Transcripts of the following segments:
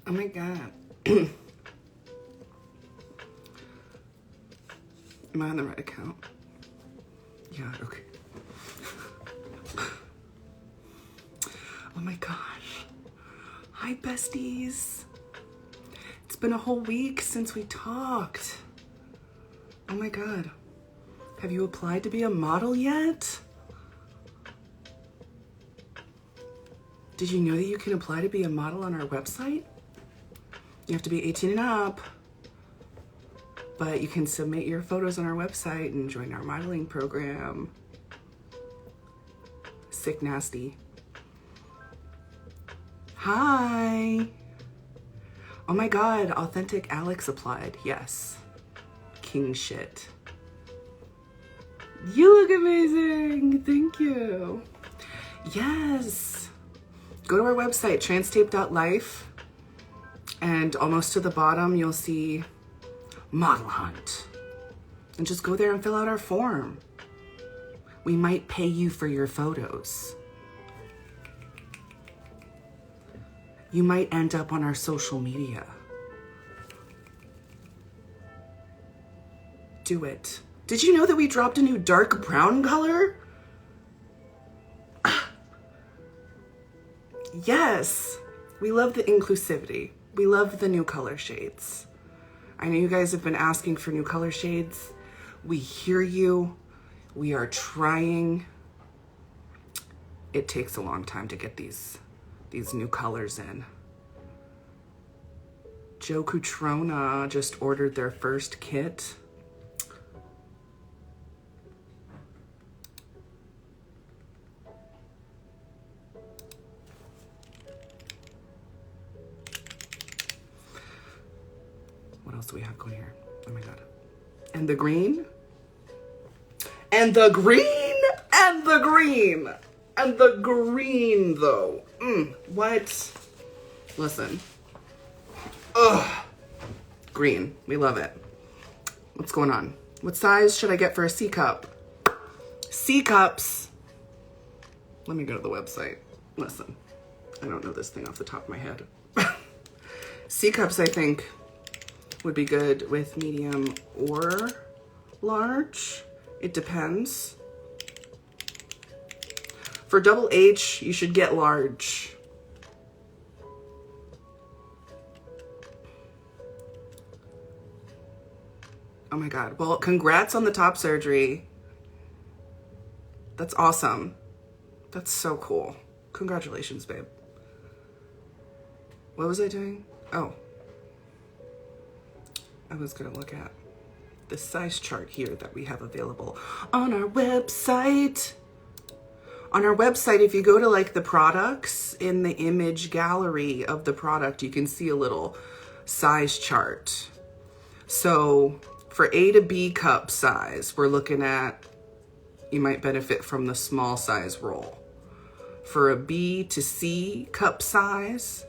Oh my God. Am I on the right account? Yeah, okay. Oh my gosh. Hi, besties. It's been a whole week since we talked. Oh my God. Have you applied to be a model yet? Did you know that you can apply to be a model on our website? You have to be 18 and up, but you can submit your photos on our website and join our modeling program. Sick nasty. Hi. Oh my God, Authentic Alex applied. Yes. King shit. You look amazing. Thank you. Yes. Go to our website, transtape.life, and almost to the bottom, you'll see Model Hunt. And just go there and fill out our form. We might pay you for your photos. You might end up on our social media. Do it. Did you know that we dropped a new dark brown color? Yes. We love the inclusivity. We love the new color shades. I know you guys have been asking for new color shades. We hear you. We are trying. It takes a long time to get these new colors in. Joe Cutrona just ordered their first kit. What else do we have going here? Oh my God. And the green. And the green. And the green. And the green though. What? Listen. Ugh. Green. We love it. What's going on? What size should I get for a C cup? C cups. Let me go to the website. Listen. I don't know this thing off the top of my head. C cups, I think, would be good with medium or large. It depends. For double H, you should get large. Oh my God. Well, congrats on the top surgery. That's awesome. That's so cool. Congratulations, babe. What was I doing? Oh. I was gonna look at the size chart here that we have available on our website. On our website, if you go to like the products in the image gallery of the product, you can see a little size chart. So for A to B cup size, we're looking at, you might benefit from the small size roll. For a B to C cup size,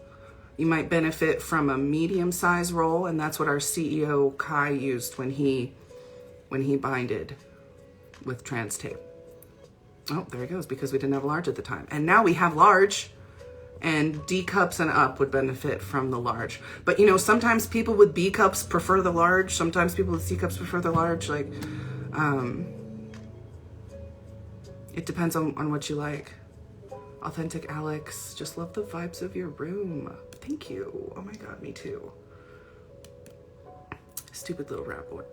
you might benefit from a medium size roll, and that's what our CEO Kai used when he binded with TransTape. Oh, there he goes, because we didn't have large at the time. And now we have large, and D cups and up would benefit from the large. But you know, sometimes people with B cups prefer the large, sometimes people with C cups prefer the large. Like, it depends on what you like. Authentic Alex, just love the vibes of your room. Thank you. Oh my God, me too. Stupid little rat boy.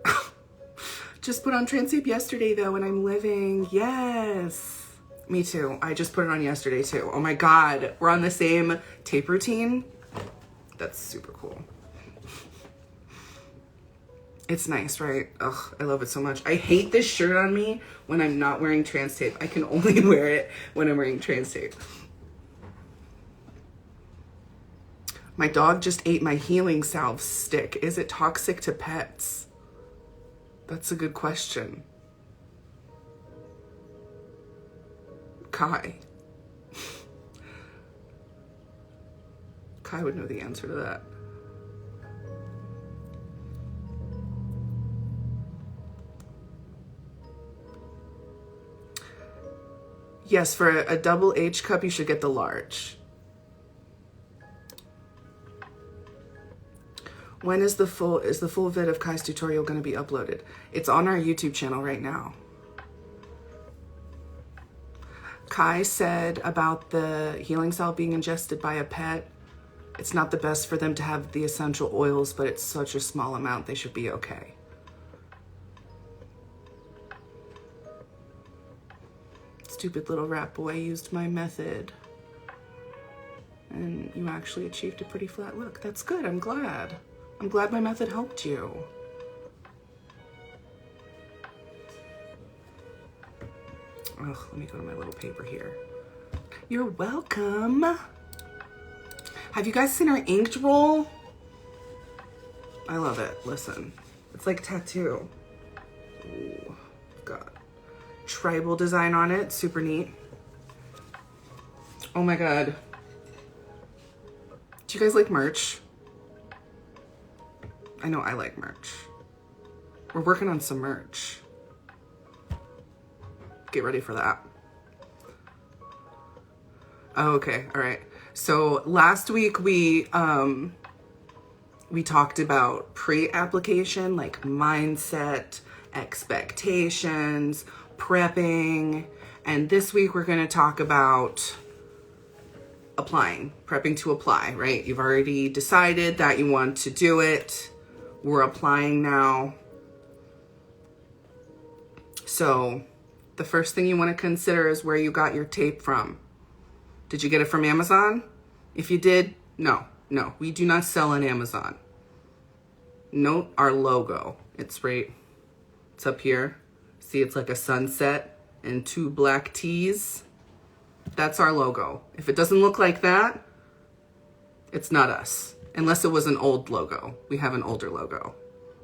Just put on TransTape yesterday though, and I'm living. Yes. Me too. I just put it on yesterday too. Oh my God, we're on the same tape routine. That's super cool. It's nice, right? Ugh, I love it so much. I hate this shirt on me when I'm not wearing TransTape. I can only wear it when I'm wearing TransTape. My dog just ate my healing salve stick. Is it toxic to pets? That's a good question. Kai. Kai would know the answer to that. Yes, for a double H cup, you should get the large. When is the full vid of Kai's tutorial going to be uploaded? It's on our YouTube channel right now. Kai said about the healing salve being ingested by a pet, it's not the best for them to have the essential oils, but it's such a small amount, they should be okay. Stupid little rat boy used my method. And you actually achieved a pretty flat look. That's good, I'm glad. I'm glad my method helped you. Oh, let me go to my little paper here. You're welcome. Have you guys seen our inked roll? I love it. Listen, it's like a tattoo. Ooh, got tribal design on it. Super neat. Oh my God. Do you guys like merch? I know I like merch. We're working on some merch. Get ready for that. Oh, okay, all right. So last week we talked about pre-application, like mindset, expectations, prepping, and this week we're gonna talk about applying, prepping to apply, right? You've already decided that you want to do it. We're applying now. So the first thing you want to consider is where you got your tape from. Did you get it from Amazon? If you did, no, we do not sell on Amazon. Note our logo. It's up here. See, it's like a sunset and 2 black T's. That's our logo. If it doesn't look like that, it's not us. Unless it was an old logo. We have an older logo.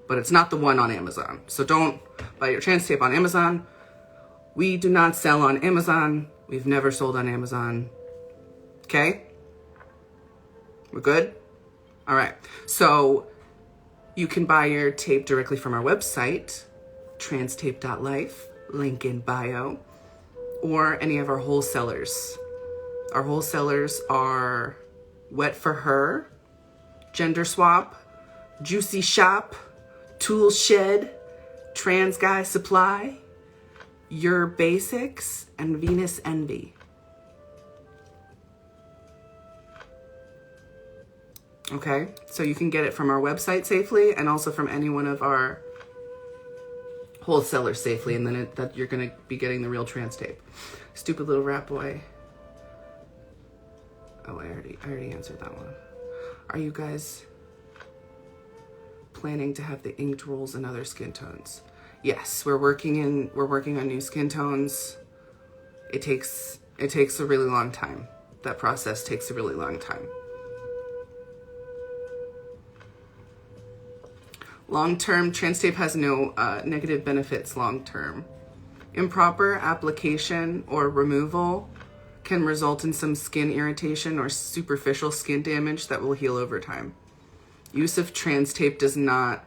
But it's not the one on Amazon. So don't buy your TransTape on Amazon. We do not sell on Amazon. We've never sold on Amazon. Okay? We're good? All right. So you can buy your tape directly from our website, transtape.life, link in bio, or any of our wholesalers. Our wholesalers are Wet for Her, Gender Swap, Juicy Shop, Tool Shed, Trans Guy Supply, Your Basics, and Venus Envy. Okay, so you can get it from our website safely and also from any one of our wholesalers safely, and then that you're gonna be getting the real TransTape. Stupid little rat boy. Oh, I already answered that one. Are you guys planning to have the inked rolls in other skin tones? Yes, we're working on new skin tones. It takes a really long time. That process takes a really long time. Long-term, TransTape has no negative benefits long-term. Improper application or removal can result in some skin irritation or superficial skin damage that will heal over time. Use of TransTape does not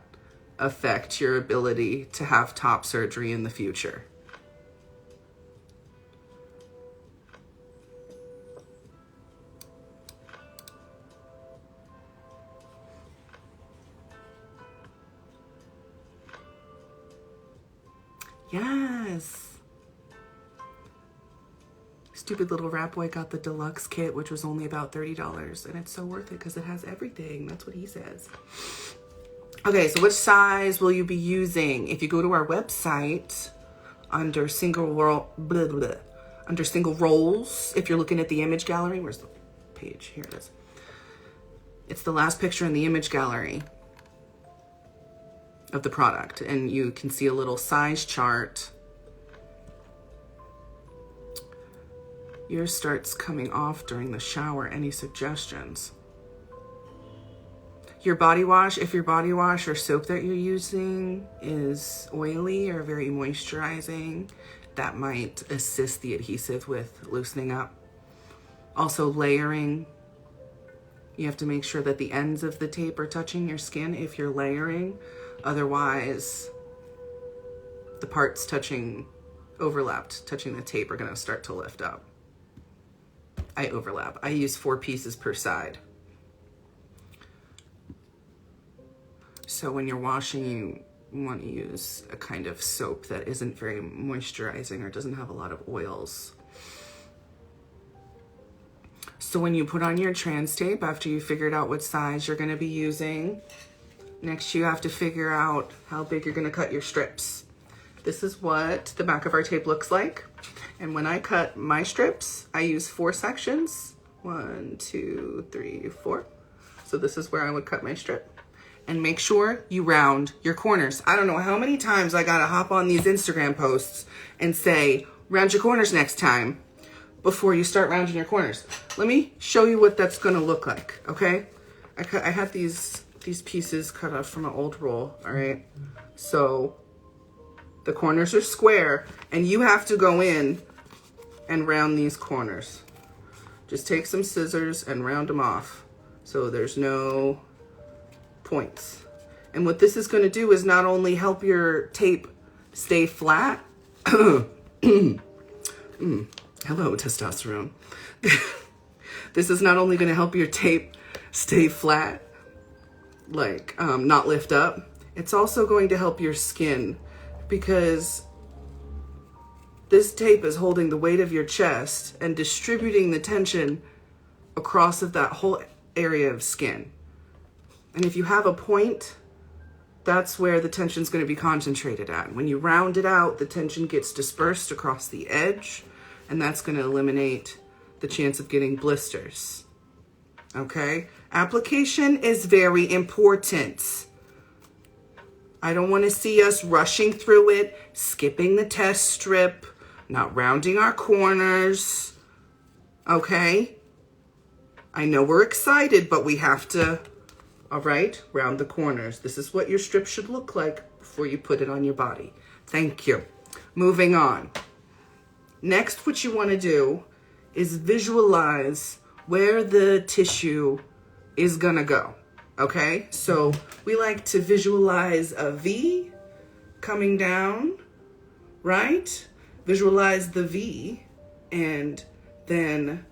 affect your ability to have top surgery in the future. Yes. Stupid little rat boy got the deluxe kit, which was only about $30, and it's so worth it because it has everything. That's what he says. Okay, so which size will you be using? If you go to our website under single rolls, if you're looking at the image gallery, where's the page? Here it is. It's the last picture in the image gallery of the product, and you can see a little size chart. Yours starts coming off during the shower. Any suggestions? Your body wash, if your body wash or soap that you're using is oily or very moisturizing, that might assist the adhesive with loosening up. Also layering. You have to make sure that the ends of the tape are touching your skin if you're layering. Otherwise, the parts overlapped, touching the tape are gonna start to lift up. I overlap. I use 4 pieces per side. So when you're washing, you want to use a kind of soap that isn't very moisturizing or doesn't have a lot of oils. So when you put on your TransTape, after you figured out what size you're going to be using, next you have to figure out how big you're going to cut your strips. This is what the back of our tape looks like. And when I cut my strips, I use 4 sections. 1, 2, 3, 4. So this is where I would cut my strip. And make sure you round your corners. I don't know how many times I gotta hop on these Instagram posts and say, round your corners next time before you start rounding your corners. Let me show you what that's gonna look like, okay? I had these pieces cut off from an old roll, all right? So the corners are square and you have to go in and round these corners. Just take some scissors and round them off so there's no points. And what this is going to do is not only help your tape stay flat. Hello, testosterone. This is not only going to help your tape stay flat, like not lift up. It's also going to help your skin, because this tape is holding the weight of your chest and distributing the tension across of that whole area of skin. And if you have a point, that's where the tension is going to be concentrated at. When you round it out, the tension gets dispersed across the edge, and that's going to eliminate the chance of getting blisters. Okay? Application is very important. I don't want to see us rushing through it, skipping the test strip, not rounding our corners. Okay? I know we're excited, but we have to, all right, round the corners. This is what your strip should look like before you put it on your body. Thank you. Moving on. Next, what you want to do is visualize where the tissue is going to go. Okay? So we like to visualize a V coming down, right? Visualize the V, and then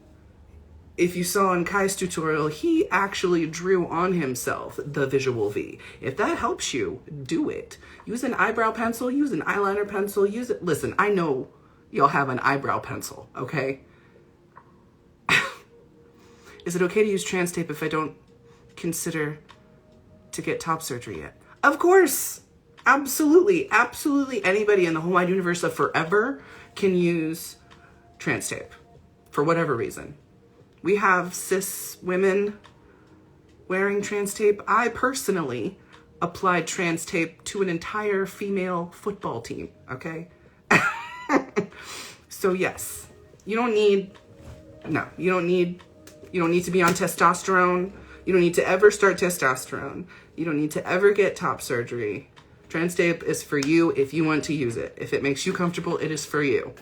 if you saw in Kai's tutorial, he actually drew on himself the visual V. If that helps you, do it. Use an eyebrow pencil, use an eyeliner pencil, use it. Listen, I know y'all have an eyebrow pencil, okay? Is it okay to use TransTape if I don't consider to get top surgery yet? Of course. Absolutely. Absolutely anybody in the whole wide universe of forever can use TransTape for whatever reason. We have cis women wearing TransTape. I personally applied TransTape to an entire female football team, okay? So yes, you don't need to be on testosterone. You don't need to ever start testosterone. You don't need to ever get top surgery. TransTape is for you if you want to use it. If it makes you comfortable, it is for you.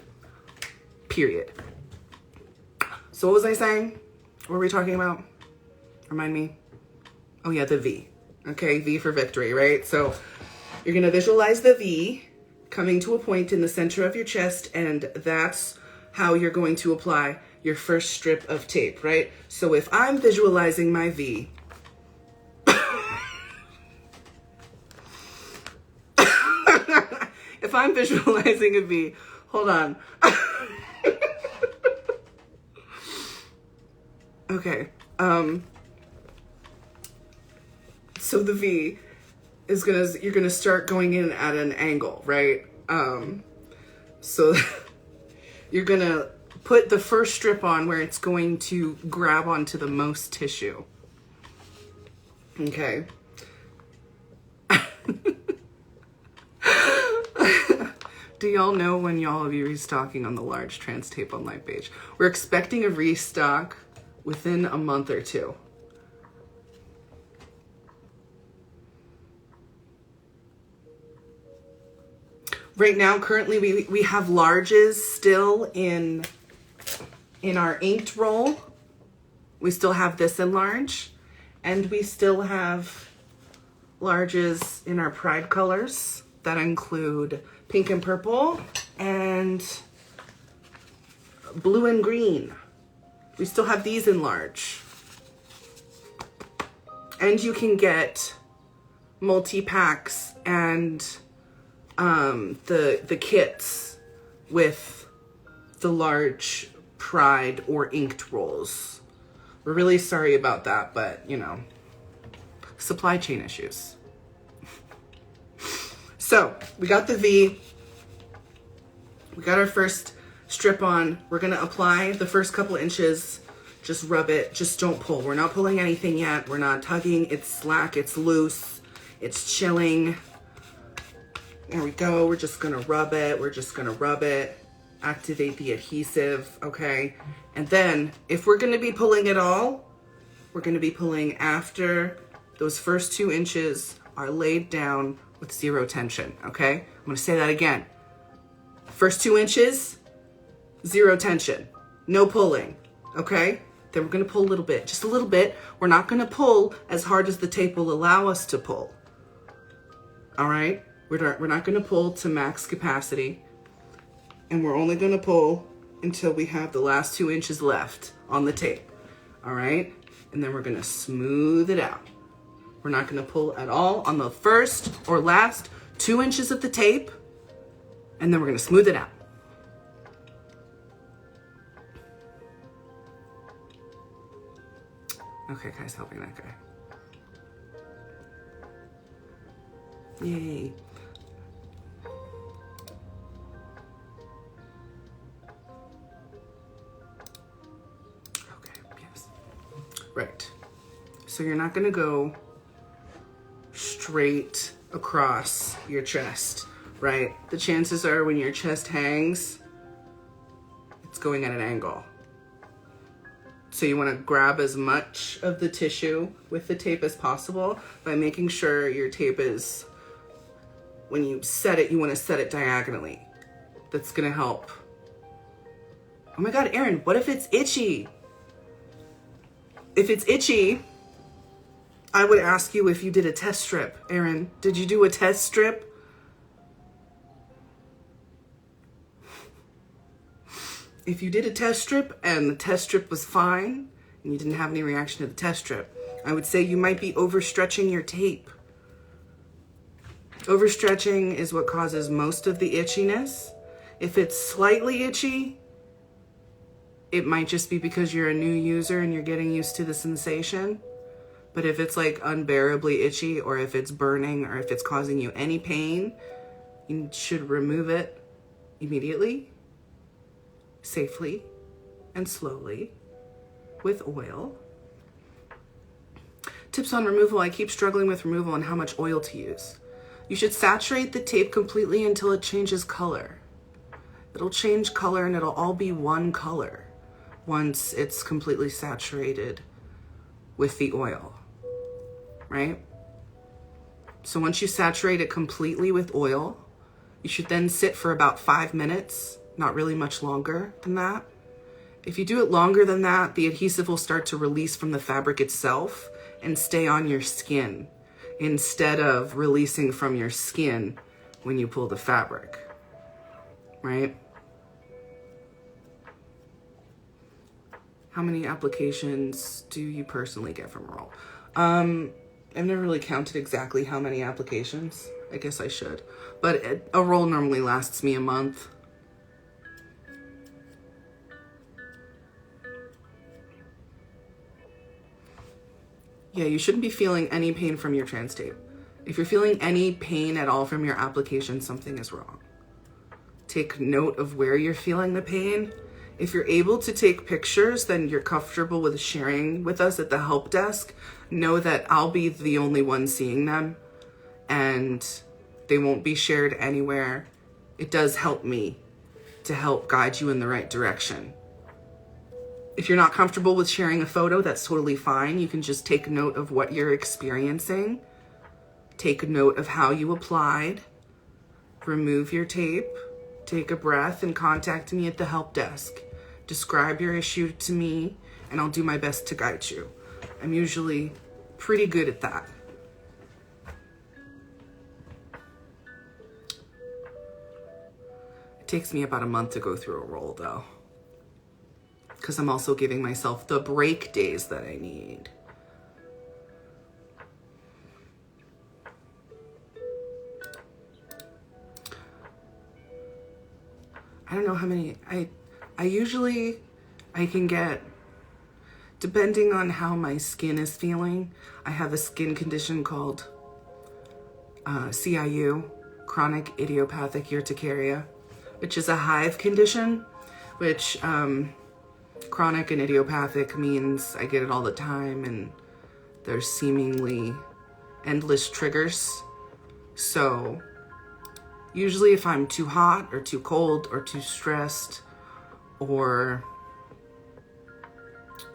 Period. So what was I saying? What were we talking about? Remind me. Oh yeah, the V. Okay, V for victory, right? So you're gonna visualize the V coming to a point in the center of your chest, and that's how you're going to apply your first strip of tape, right? So if I'm visualizing my V, if I'm visualizing a V, hold on. Okay, so the V is you're gonna start going in at an angle, right? So you're gonna put the first strip on where it's going to grab onto the most tissue. Okay. Do y'all know when y'all will be restocking on the large TransTape online page? We're expecting a restock within a month or two. Right now, currently, we have larges still in our inked roll. We still have this in large, and we still have larges in our pride colors that include pink and purple and blue and green. We still have these in large. And you can get multi-packs and the kits with the large Pride or inked rolls. We're really sorry about that, but you know, supply chain issues. So we got the V. We got our first strip on. We're gonna apply the first couple inches. Just rub it, just don't pull. We're not pulling anything yet. We're not tugging, it's slack, it's loose, it's chilling. There we go, we're just gonna rub it. We're just gonna rub it, activate the adhesive, okay? And then if we're gonna be pulling it all, we're gonna be pulling after those first 2 inches are laid down with 0 tension, okay? I'm gonna say that again. First 2 inches, 0 tension, no pulling, okay? Then we're gonna pull a little bit, just a little bit. We're not gonna pull as hard as the tape will allow us to pull, all right? We're not gonna pull to max capacity, and we're only gonna pull until we have the last 2 inches left on the tape, all right? And then we're gonna smooth it out. We're not gonna pull at all on the first or last 2 inches of the tape, and then we're gonna smooth it out. Okay, guys, helping that guy. Yay. Okay, yes. Right. So you're not gonna go straight across your chest, right? The chances are when your chest hangs, it's going at an angle. So you want to grab as much of the tissue with the tape as possible by making sure your tape is, when you set it, you want to set it diagonally. That's going to help. Oh my God, Erin, what if it's itchy? If it's itchy, I would ask you if you did a test strip. Erin, did you do a test strip? If you did a test strip and the test strip was fine and you didn't have any reaction to the test strip, I would say you might be overstretching your tape. Overstretching is what causes most of the itchiness. If it's slightly itchy, it might just be because you're a new user and you're getting used to the sensation. But if it's like unbearably itchy, or if it's burning, or if it's causing you any pain, you should remove it immediately, safely, and slowly with oil. Tips on removal. I keep struggling with removal and how much oil to use. You should saturate the tape completely until it changes color. It'll change color and it'll all be one color once it's completely saturated with the oil, right? So once you saturate it completely with oil, you should then sit for about 5 minutes, not really much longer than that. If you do it longer than that, the adhesive will start to release from the fabric itself and stay on your skin instead of releasing from your skin when you pull the fabric, right? How many applications do you personally get from a roll? I've never really counted exactly how many applications. I guess I should. But a roll normally lasts me a month. Yeah, you shouldn't be feeling any pain from your TransTape. If you're feeling any pain at all from your application, something is wrong. Take note of where you're feeling the pain. If you're able to take pictures, then you're comfortable with sharing with us at the help desk. Know that I'll be the only one seeing them and they won't be shared anywhere. It does help me to help guide you in the right direction. If you're not comfortable with sharing a photo, that's totally fine. You can just take note of what you're experiencing. Take note of how you applied. Remove your tape. Take a breath and contact me at the help desk. Describe your issue to me and I'll do my best to guide you. I'm usually pretty good at that. It takes me about a month to go through a roll though, because I'm also giving myself the break days that I need. I don't know how many, I usually, I can get, depending on how my skin is feeling, I have a skin condition called CIU, chronic idiopathic urticaria, which is a hive condition, which chronic and idiopathic means I get it all the time and there's seemingly endless triggers. So usually if I'm too hot or too cold or too stressed, or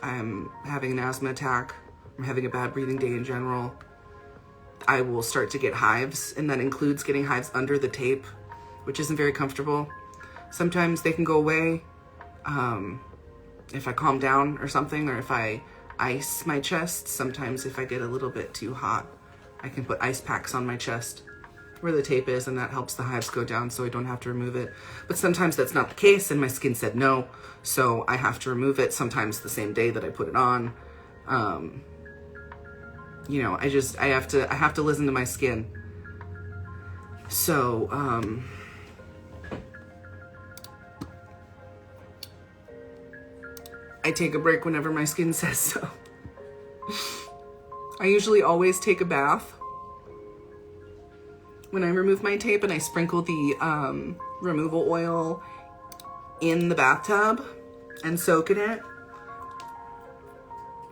I'm having an asthma attack, I'm having a bad breathing day in general, I will start to get hives, and that includes getting hives under the tape, which isn't very comfortable. Sometimes they can go away if I calm down or something, or if I ice my chest. Sometimes if I get a little bit too hot, I can put ice packs on my chest where the tape is, and that helps the hives go down so I don't have to remove it. But sometimes that's not the case, and my skin said no, so I have to remove it, sometimes the same day that I put it on. You know, I have to listen to my skin. So, I take a break whenever my skin says so. I usually always take a bath when I remove my tape, and I sprinkle the removal oil in the bathtub and soak in it.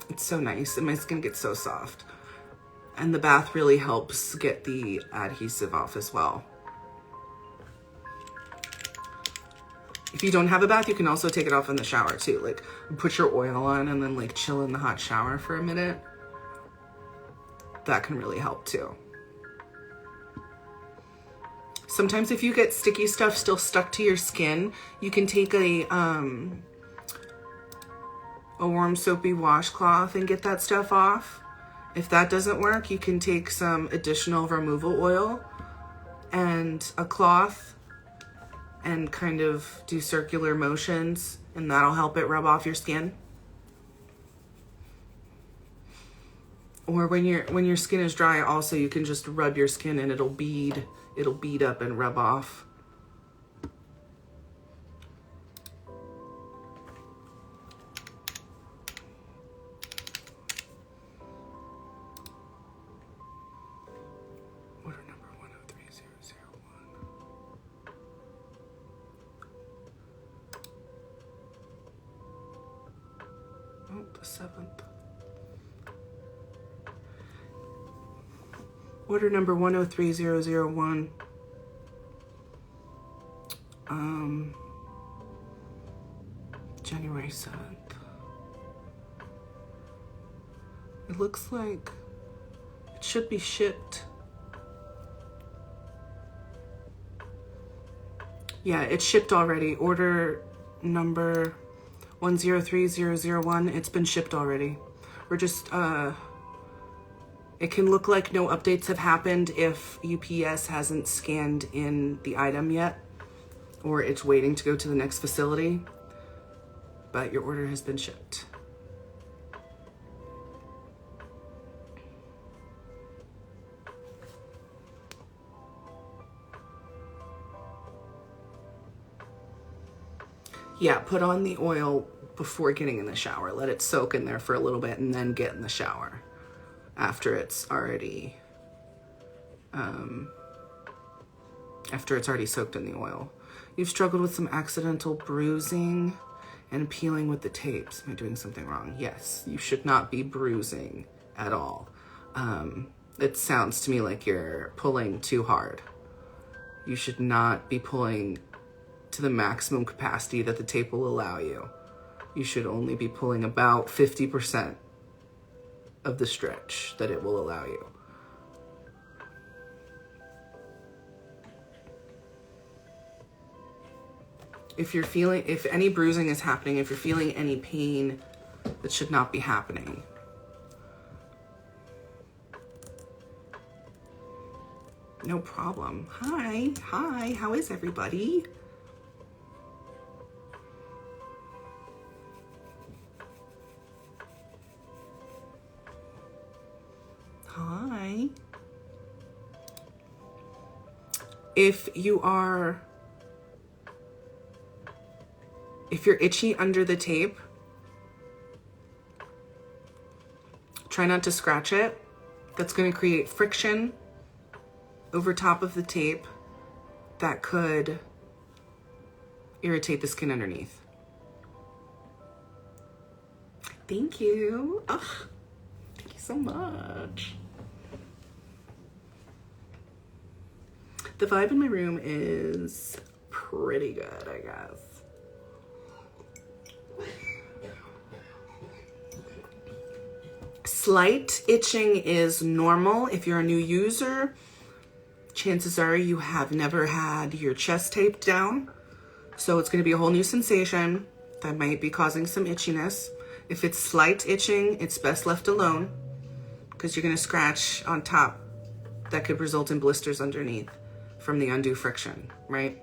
It's so nice, and my skin gets so soft. And the bath really helps get the adhesive off as well. If you don't have a bath, you can also take it off in the shower too. Like, put your oil on and then like chill in the hot shower for a minute. That can really help too. Sometimes if you get sticky stuff still stuck to your skin, you can take a warm soapy washcloth and get that stuff off. If that doesn't work, you can take some additional removal oil and a cloth and kind of do circular motions, and that'll help it rub off your skin. Or when your skin is dry, also you can just rub your skin and it'll bead up and rub off. Order number 103001. Oh, the 7th. Order number 103001. January 7th. It looks like it should be shipped. Yeah, it's shipped already. Order number 103001. It's been shipped already. We're just, it can look like no updates have happened if UPS hasn't scanned in the item yet, or it's waiting to go to the next facility, but your order has been shipped. Yeah, put on the oil before getting in the shower. Let it soak in there for a little bit and then get in the shower after it's already soaked in the oil. You've struggled with some accidental bruising and peeling with the tapes. Am I doing something wrong? Yes, you should not be bruising at all. It sounds to me like you're pulling too hard. You should not be pulling to the maximum capacity that the tape will allow you. You should only be pulling about 50% of the stretch that it will allow you. If any bruising is happening, if you're feeling any pain, that should not be happening. No problem. Hi, how is everybody? Hi. If you are If you're itchy under the tape, try not to scratch it. That's going to create friction over top of the tape that could irritate the skin underneath. Thank you. Oh, thank you so much. The vibe in my room is pretty good, I guess. Slight itching is normal. If you're a new user, chances are you have never had your chest taped down. So it's going to be a whole new sensation that might be causing some itchiness. If it's slight itching, it's best left alone because you're going to scratch on top. That could result in blisters underneath from the undue friction, right?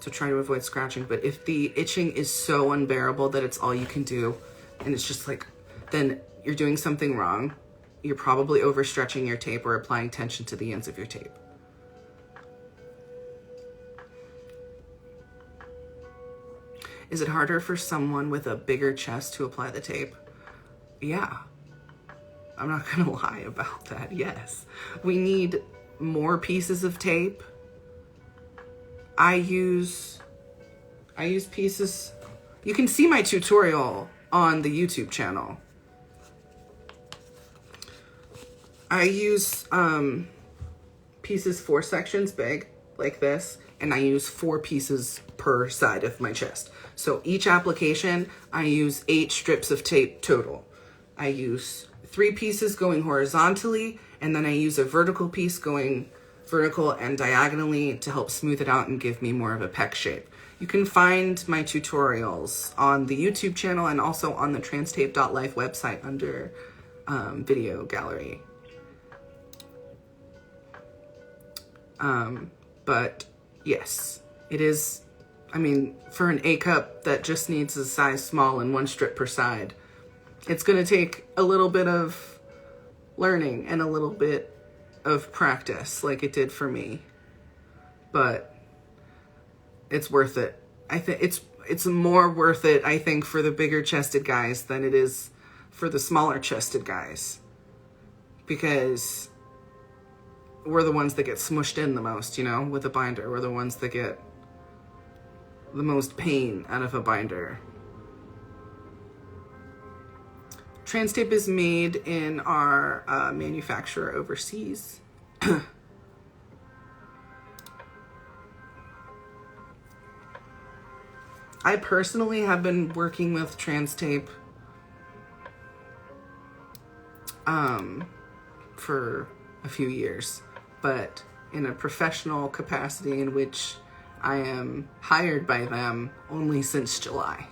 So try to avoid scratching. But if the itching is so unbearable that it's all you can do and it's just like, then you're doing something wrong. You're probably overstretching your tape or applying tension to the ends of your tape. Is it harder for someone with a bigger chest to apply the tape? Yeah. I'm not gonna lie about that, yes. We need more pieces of tape. I use pieces. You can see my tutorial on the YouTube channel. I use pieces 4 sections big, like this, and I use 4 pieces per side of my chest. So each application, I use 8 strips of tape total. I use 3 pieces going horizontally, and then I use a vertical piece going vertical and diagonally to help smooth it out and give me more of a peck shape. You can find my tutorials on the YouTube channel and also on the TransTape.life website under video gallery. But yes, it is, I mean, for an A cup that just needs a size small and 1 strip per side, it's going to take a little bit of learning and a little bit of practice like it did for me, but it's worth it. I think it's more worth it, I think, for the bigger chested guys than it is for the smaller chested guys, because we're the ones that get smushed in the most, you know, with a binder. We're the ones that get the most pain out of a binder. TransTape is made in our manufacturer overseas. I personally have been working with TransTape for a few years, but in a professional capacity in which I am hired by them only since July.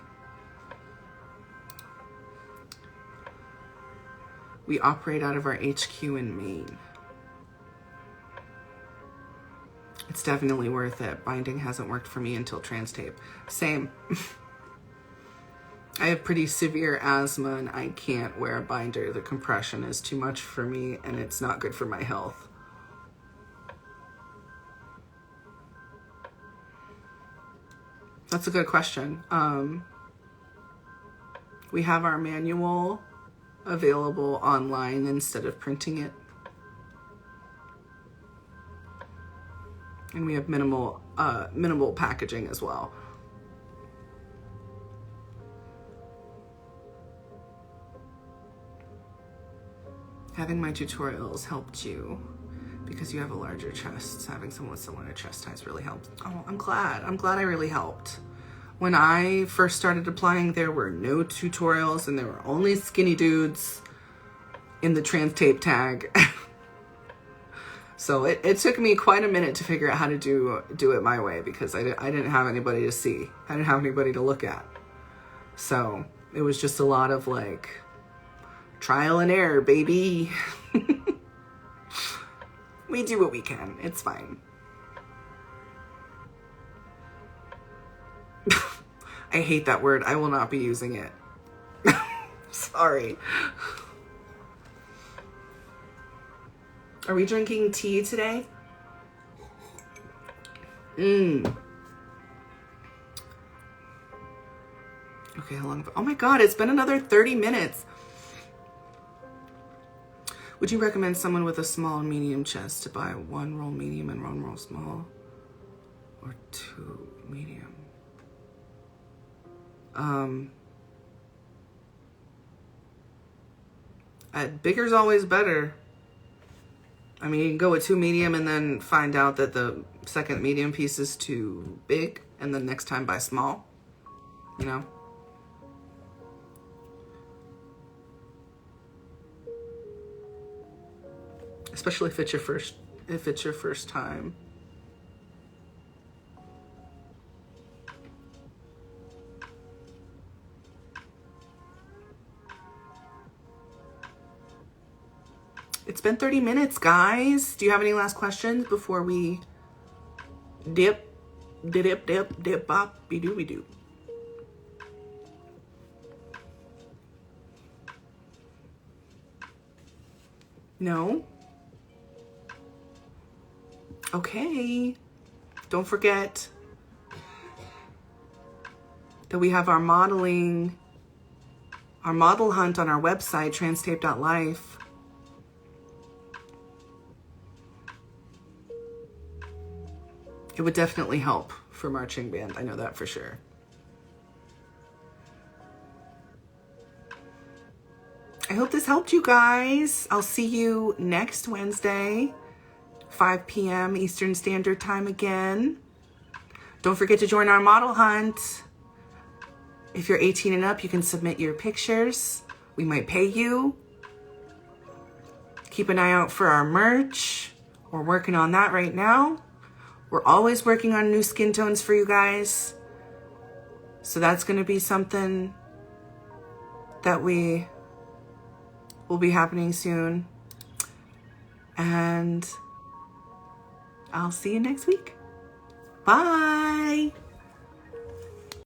We operate out of our HQ in Maine. It's definitely worth it. Binding hasn't worked for me until TransTape. Same. I have pretty severe asthma and I can't wear a binder. The compression is too much for me and it's not good for my health. That's a good question. We have our manual available online instead of printing it. And we have minimal packaging as well. Having my tutorials helped you because you have a larger chest. Having someone with similar chest size really helped. Oh, I'm glad I really helped. When I first started applying, there were no tutorials and there were only skinny dudes in the TransTape tag. So it took me quite a minute to figure out how to do it my way because I didn't have anybody to see. I didn't have anybody to look at. So it was just a lot of like trial and error, baby. We do what we can. It's fine. I hate that word. I will not be using it. Sorry. Are we drinking tea today? Okay, how long? Oh my God, it's been another 30 minutes. Would you recommend someone with a small and medium chest to buy 1 roll medium and 1 roll small, or 2 medium? Bigger's always better. I mean, you can go with 2 medium and then find out that the second medium piece is too big, and then next time buy small, you know? Especially if it's your first time. It's been 30 minutes, guys. Do you have any last questions before we dip, bop, be doo. No? Okay. Don't forget that we have our model hunt on our website, transtape.life. It would definitely help for marching band. I know that for sure. I hope this helped you guys. I'll see you next Wednesday, 5 p.m. Eastern Standard Time again. Don't forget to join our model hunt. If you're 18 and up, you can submit your pictures. We might pay you. Keep an eye out for our merch. We're working on that right now. We're always working on new skin tones for you guys. So that's going to be something that will be happening soon. And I'll see you next week. Bye.